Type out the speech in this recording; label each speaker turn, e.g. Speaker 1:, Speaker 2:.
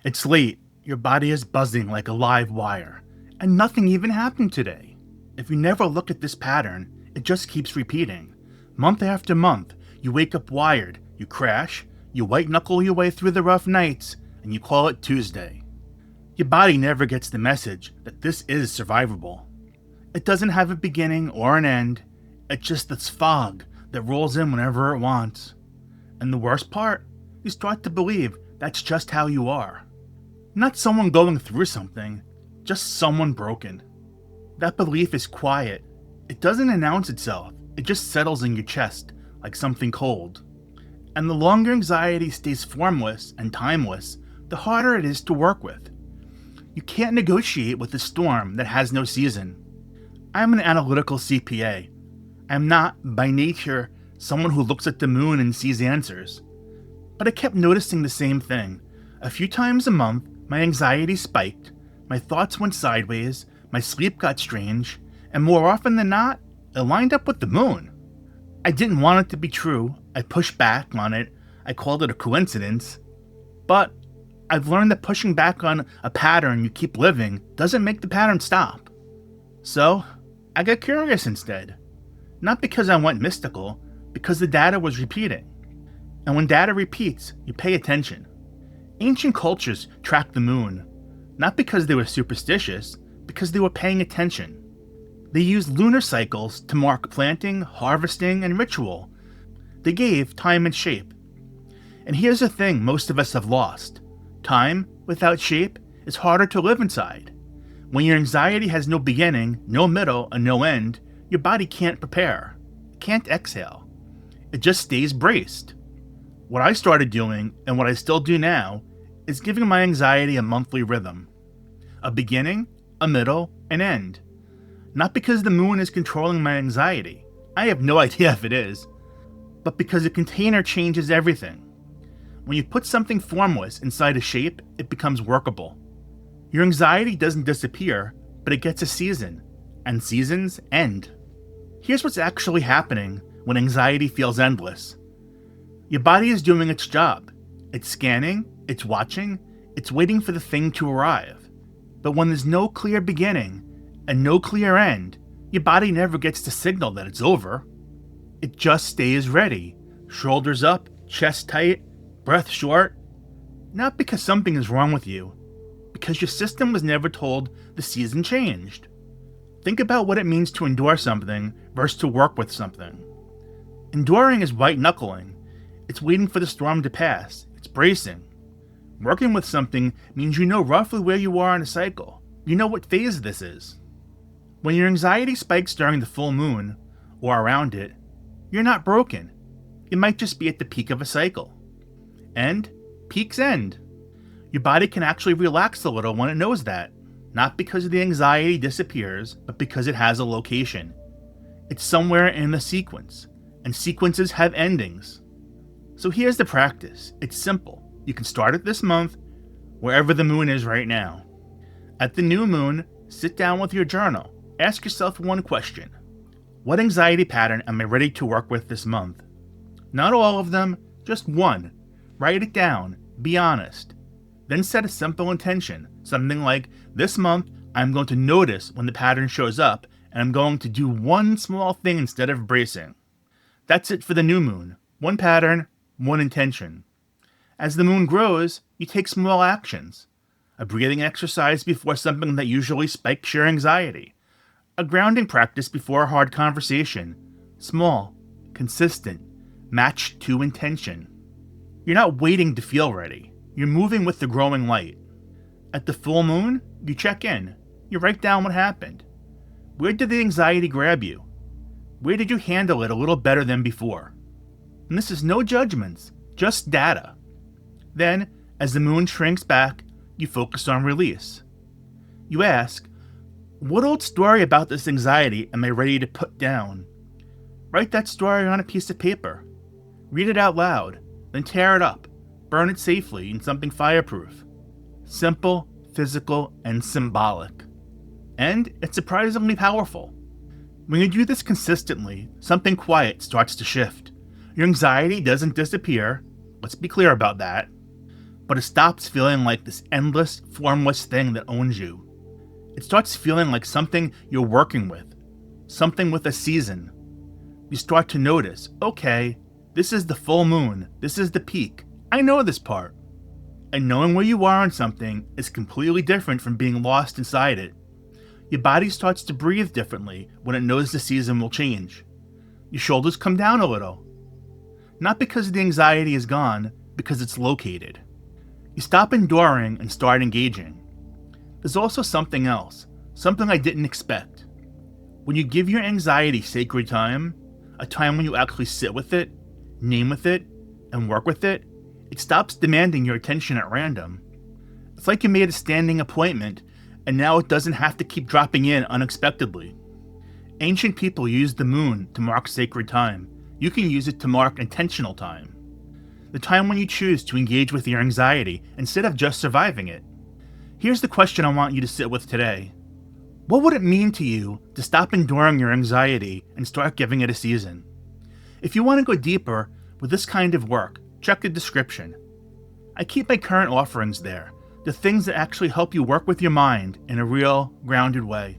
Speaker 1: It's late, your body is buzzing like a live wire, and nothing even happened today. If you never look at this pattern, it just keeps repeating. Month after month, you wake up wired, you crash, you white knuckle your way through the rough nights, and you call it Tuesday. Your body never gets the message that this is survivable. It doesn't have a beginning or an end, it's just this fog that rolls in whenever it wants. And the worst part, you start to believe that's just how you are. Not someone going through something, just someone broken. That belief is quiet. It doesn't announce itself, it just settles in your chest like something cold. And the longer anxiety stays formless and timeless, the harder it is to work with. You can't negotiate with a storm that has no season. I'm an analytical CPA. I'm not, by nature, someone who looks at the moon and sees answers. But I kept noticing the same thing. A few times a month, my anxiety spiked, my thoughts went sideways, my sleep got strange, and more often than not, it lined up with the moon. I didn't want it to be true, I pushed back on it, I called it a coincidence. But I've learned that pushing back on a pattern you keep living doesn't make the pattern stop. So, I got curious instead. Not because I went mystical, because the data was repeating. And when data repeats, you pay attention. Ancient cultures tracked the moon, not because they were superstitious, because they were paying attention. They used lunar cycles to mark planting, harvesting, and ritual. They gave time and shape. And here's the thing most of us have lost. Time, without shape, is harder to live inside. When your anxiety has no beginning, no middle, and no end, your body can't prepare, can't exhale. It just stays braced. What I started doing, and what I still do now, is giving my anxiety a monthly rhythm. A beginning, a middle, an end. Not because the moon is controlling my anxiety, I have no idea if it is, but because a container changes everything. When you put something formless inside a shape, it becomes workable. Your anxiety doesn't disappear, but it gets a season, and seasons end. Here's what's actually happening when anxiety feels endless. Your body is doing its job. It's scanning, it's watching, it's waiting for the thing to arrive. But when there's no clear beginning and no clear end, your body never gets the signal that it's over. It just stays ready, shoulders up, chest tight, breath short. Not because something is wrong with you, because your system was never told the season changed. Think about what it means to endure something versus to work with something. Enduring is white knuckling. It's waiting for the storm to pass. It's bracing. Working with something means you know roughly where you are in a cycle. You know what phase this is. When your anxiety spikes during the full moon, or around it, you're not broken. You might just be at the peak of a cycle. And peaks end. Your body can actually relax a little when it knows that, not because the anxiety disappears, but because it has a location. It's somewhere in the sequence, and sequences have endings. So here's the practice. It's simple. You can start it this month, wherever the moon is right now. At the new moon, sit down with your journal. Ask yourself one question. What anxiety pattern am I ready to work with this month? Not all of them, just one. Write it down. Be honest. Then set a simple intention. Something like, this month, I'm going to notice when the pattern shows up, and I'm going to do one small thing instead of bracing. That's it for the new moon. One pattern, one intention. As the moon grows, you take small actions. A breathing exercise before something that usually spikes your anxiety. A grounding practice before a hard conversation. Small, consistent, matched to intention. You're not waiting to feel ready. You're moving with the growing light. At the full moon, you check in. You write down what happened. Where did the anxiety grab you? Where did you handle it a little better than before? And this is no judgments, just data. Then, as the moon shrinks back, you focus on release. You ask, what old story about this anxiety am I ready to put down? Write that story on a piece of paper. Read it out loud, then tear it up. Burn it safely in something fireproof. Simple, physical, and symbolic. And it's surprisingly powerful. When you do this consistently, something quiet starts to shift. Your anxiety doesn't disappear, let's be clear about that, but it stops feeling like this endless, formless thing that owns you. It starts feeling like something you're working with, something with a season. You start to notice, okay, this is the full moon, this is the peak. I know this part. And knowing where you are on something is completely different from being lost inside it. Your body starts to breathe differently when it knows the season will change. Your shoulders come down a little. Not because the anxiety is gone, because it's located. You stop enduring and start engaging. There's also something else, something I didn't expect. When you give your anxiety sacred time, a time when you actually sit with it, name with it, and work with it, it stops demanding your attention at random. It's like you made a standing appointment, and now it doesn't have to keep dropping in unexpectedly. Ancient people used the moon to mark sacred time. You can use it to mark intentional time. The time when you choose to engage with your anxiety instead of just surviving it. Here's the question I want you to sit with today. What would it mean to you to stop enduring your anxiety and start giving it a season? If you want to go deeper with this kind of work, check the description. I keep my current offerings there, the things that actually help you work with your mind in a real, grounded way.